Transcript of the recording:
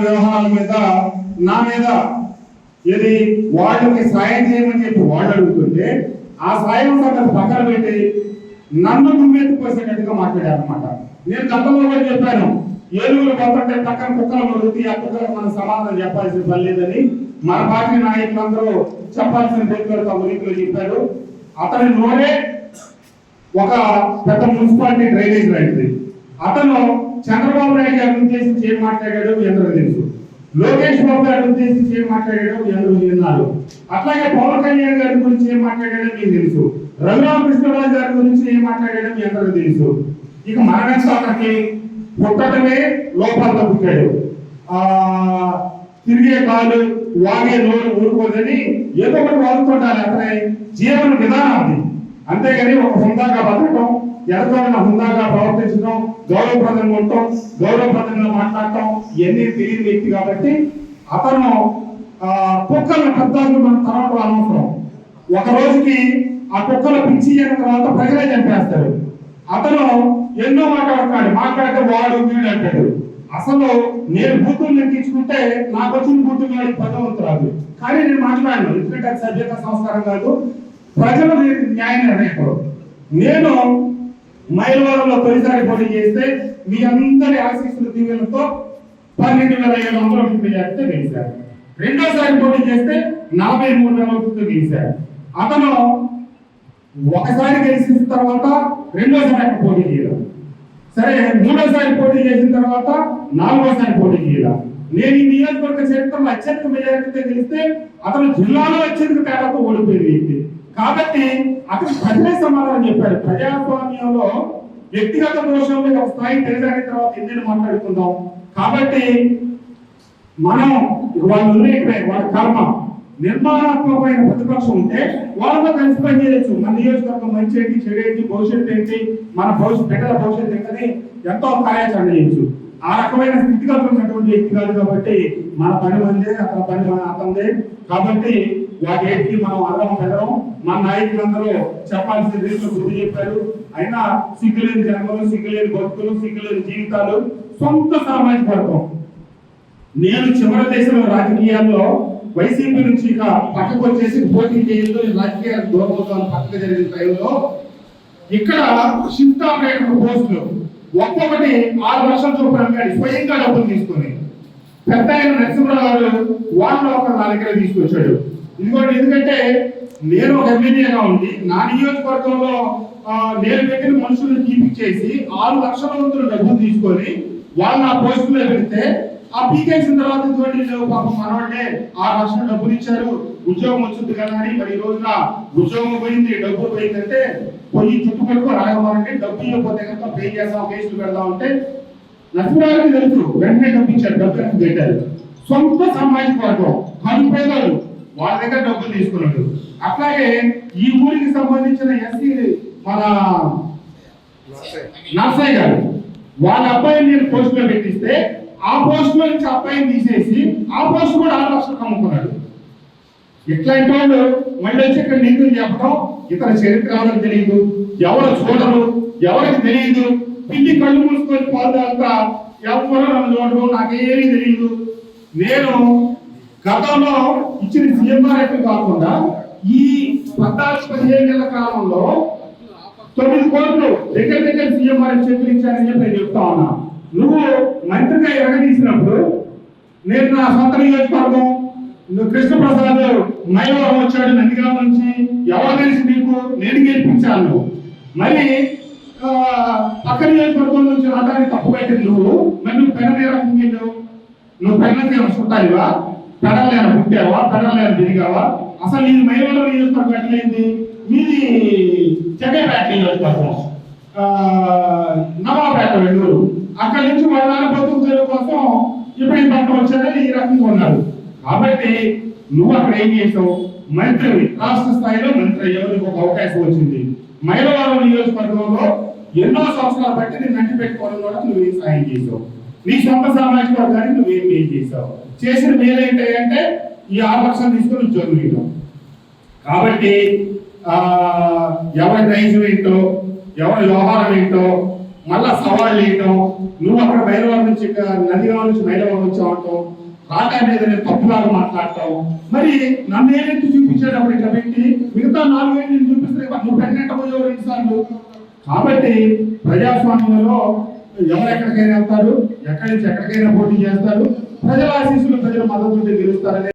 వ్యవహారాల మీద నా మీద ఏది వాళ్ళకి సాయం చేయమని చెప్పి వాళ్ళు అడుగుతుంటే ఆ సాయం సంగతి పక్కన పెట్టి నన్ను గుమ్మెత్తుకోసేటట్టుగా మాట్లాడారనమాట. నేను గతంలో కూడా చెప్పాను, ఏనుగులు పోతుంటే పక్కన కుక్కలు మరుగుతూ ఆ కుక్కలకు మనం సమాధానం చెప్పాల్సిన పని లేదని మన పార్టీ నాయకులందరూ చెప్పాల్సిన రీతిలో తమ రీతిలో చెప్పారు. అతని నోరే ఒక పెద్ద మున్సిపాలిటీ డ్రైనేజ్ లాంటిది. అతను చంద్రబాబు నాయుడు గారిని ఉద్దేశించి ఏం మాట్లాడాడో మీ అందరూ తెలుసు, లోకేష్ బాబు గారిని ఉద్దేశించి ఏం మాట్లాడాడో మీ అందరూ విన్నారు. అట్లాగే పవన్ కళ్యాణ్ గారి గురించి ఏం మాట్లాడాడో మీకు తెలుసు, రఘురామకృష్ణరాజు గారి గురించి ఏం మాట్లాడాడో మీ అందరూ తెలుసు. ఇక మనమెంత అతనికి పుట్టడమే లోపాలతో పుట్టాడు, తిరిగే కాలు వాగే నోరు ఊరుకోదని ఏదో ఒకటి వాడుతుంటారు. అతని జీవన విధానం అది. అంతేగాని ఒక హుందాగా బతకటం, ఎదగైనా హుందాగా ప్రవర్తించడం, గౌరవప్రదంగా ఉండటం, గౌరవప్రదంగా మాట్లాడటం ఇవన్నీ తెలియని వ్యక్తి కాబట్టి అతను కుక్కలను పెద్దలు మన తర్వాత అనవసరం. ఒక రోజుకి ఆ కుక్కలు పిచ్చి అయిన తర్వాత ప్రజలే చంపేస్తారు. అతను ఎన్నో మాట్లాడితే వాడు వీడు అంటాడు. అసలు నేను బూతులు లెక్కించుకుంటే నాకు వచ్చిన బూతులు పదవంతు రాదు. కానీ నేను మాట్లాడను, ఎందుకంటే అది సభ్యత సంస్కారం కాదు, ప్రజలు న్యాయ నిర్ణయకుడు. నేను మైలవరంలో తొలిసారి పోటీ చేస్తే మీ అందరి ఆశీస్సుల దీవెనలతో 12,700 మెజార్టీతో గెలిచారు. రెండోసారి పోటీ చేస్తే 43,000 గెలిచారు. అతను ఒకసారి గెలిచిన తర్వాత రెండోసారి అక్కడ పోటీ చేయలేదు. సరే, మూడోసారి పోటీ చేసిన తర్వాత నాలుగోసారి పోటీ చేయలేదు. నేను ఈ నియోజకవర్గ చరిత్రలో అత్యధిక మెజారిటీతో గెలిస్తే అతను జిల్లాలో అత్యధిక తేడాతో ఓడిపోయిన వ్యక్తి. కాబట్టి అతను ప్రజలే సమాధానం చెప్పాడు. ప్రజాస్వామ్యంలో వ్యక్తిగత దోషంలో ఒక స్థాయి తెలిసిన తర్వాత ఎన్ని మాట్లాడుకుందాం. కాబట్టి మనం వాళ్ళు వాళ్ళ కర్మ నిర్మాణాత్మకమైన ప్రతిపక్షం ఉంటే వాళ్ళతో కలిసి పనిచేయచ్చు. మన నియోజకవర్గం మంచి ఏంటి, చెడు ఏంటి, భవిష్యత్తు ఏంటి, మన బిడ్డల భవిష్యత్తు ఏంటని ఎంతో కార్యాచరణ చేయొచ్చు. ఆ రకమైన స్థితిగతులు ఉన్నటువంటి వ్యక్తి కాదు కాబట్టి మన పని మందే, అతని పని అతనిదే. కాబట్టి వాటి మనం అర్థం పెడదాం. మన నాయకులందరూ చెప్పాల్సిన రీతిలో గుర్తు చెప్పారు. అయినా సిగ్గులేని జన్మలు, సిగ్గులేని బతుకులు, సిగ్గులేని జీవితాలు, సొంత సామాజిక వర్గం. నేను చివరి దేశంలో రాజకీయాల్లో వైసీపీ నుంచి ఇక పక్కకు వచ్చేసి పోటీ చేయడంలో రాజకీయాలకు దూరం అవుతాను పక్కకు జరిగిన టైంలో ఇక్కడ షిఫ్ట్ ఆపరేటర్ పోస్టులు ఒక్కొక్కటి 6 లక్షల చొప్పున స్వయంగా డబ్బులు తీసుకొని పెద్ద ఆయన నరసింహరావు గారు వాళ్ళు ఒక నా దగ్గర తీసుకొచ్చాడు. ఇంకోటి ఎందుకంటే నేను ఒక ఎమ్మెల్యేగా ఉండి నా నియోజకవర్గంలో నేను పెట్టిన మనుషులను తీపిచ్చేసి 6 లక్షల వంతులు డబ్బులు తీసుకొని వాళ్ళు నా పోస్టులో పెడితే ఆ పీకేసిన తర్వాత పాపం మనవాళ్ళే 6 లక్షల డబ్బులు ఇచ్చారు, ఉద్యోగం వచ్చింది కదా అని. మరి ఈ రోజున ఉద్యోగం పోయింది, డబ్బు పోయిందంటే పోయి చుట్టుపక్కల రాగమారంటే డబ్బు ఇవ్వకపోతే కనుక పే చేస్తాం, కేసులు పెడదాం అంటే నరసింహరావుకి తెలుసు. వెంటనే డబ్బు ఇచ్చారు, డబ్బు ఎంత పెట్టారు. సొంత సామాజిక వర్గం కనుపేదలు వాళ్ళ దగ్గర డబ్బులు తీసుకున్నాడు. అట్లాగే ఈ ఊరికి సంబంధించిన ఎస్సీ మన నర్సయ్య గారు వాళ్ళ అబ్బాయిని నేను పోస్టులో పెట్టిస్తే ఆ పోస్ట్ లో నుంచి అబ్బాయిని తీసేసి ఆ పోస్ట్ కూడా 6 లక్షలకు అమ్ముకున్నాడు. ఇట్లాంటి వాళ్ళు మళ్ళీ వచ్చి ఇక్కడ నిందులు చెప్పడం, ఇతర చరిత్ర ఎవరికి తెలియదు, ఎవరు చూడరు, ఎవరికి తెలియదు, పిల్లి కళ్ళు మూసుకొని పోతా ఎవరు నన్ను చూడరు, నాకేమీ తెలియదు. నేను గతంలో ఇచ్చిన సీఎంఆర్ఎఫ్ కాకుండా ఈ 14-15 నెలల కాలంలో 9 కోట్లు దగ్గర సీఎంఆర్ఎఫ్ చెక్కులు ఇచ్చానని చెప్పి నేను చెప్తా ఉన్నా. నువ్వు మంత్రిగా ఎరగదీసినప్పుడు నేను నా సొంత నియోజకవర్గం కృష్ణప్రసాద్ మైలవరం వచ్చాడు నందిగామ నుంచి, ఎవరు తెలిసి నీకు, నేను గెలిపించాను. మరి పక్క నియోజకవర్గం నుంచి రావడానికి తప్పు పెట్టింది నువ్వు. మరి నువ్వు పెడలే రకంగా నువ్వు పెడలకి చుట్టాలివా, పెడలేన పుట్టావా, పెడలేన తిరిగావా? అసలు నీది మైలవరం నియోజకవర్గం ఎట్లయింది? మీది జగేపేట నియోజకవర్గం, నవాపేట వెల్లూరు. అక్కడి నుంచి వాళ్ళ బతుకు తెరువు కోసం ఇప్పుడు ఈ పంట వచ్చేది ఈ రకంగా ఉన్నారు. కాబట్టి నువ్వు అక్కడ ఏం చేసావు? మంత్రి, రాష్ట్ర స్థాయిలో మంత్రి అయ్యేందుకు ఒక అవకాశం వచ్చింది. మైలవరం నియోజకవర్గంలో ఎన్నో సంవత్సరాలు బట్టి నేను నంటి పెట్టుకోవడం కూడా నువ్వేం సాయం చేసావు? నీ సొంత సామాజిక వర్గానికి నువ్వేం చేసావు? చేసిన మేలేంటంటే ఈ 6 లక్షలు తీసుకొని ఉద్యోగం ఇవ్వడం. కాబట్టి ఎవరి నైజం ఏంటో, ఎవరి వ్యవహారం ఏంటో మళ్ళా సవాళ్ళు వేయటం, నువ్వు అక్కడ బయలువారి నుంచి నదిగా నుంచి మైలవరం వచ్చావటం, రాట మీద నేను తప్పులాగా మాట్లాడటం, మరి నన్ను ఏదైతే చూపించేటప్పుడు ఇట్లా పెట్టి మిగతా 4 ఏళ్ళు నేను చూపిస్తే నువ్వు పెట్టినట్టు పోయావు 2 సార్లు. కాబట్టి ప్రజాస్వామ్యంలో ఎవరెక్కడికైనా వెళ్తారు, ఎక్కడి నుంచి ఎక్కడికైనా పోటీ చేస్తారు, ప్రజల ఆశీస్సులు ప్రజల మద్దతు గెలుస్తారనే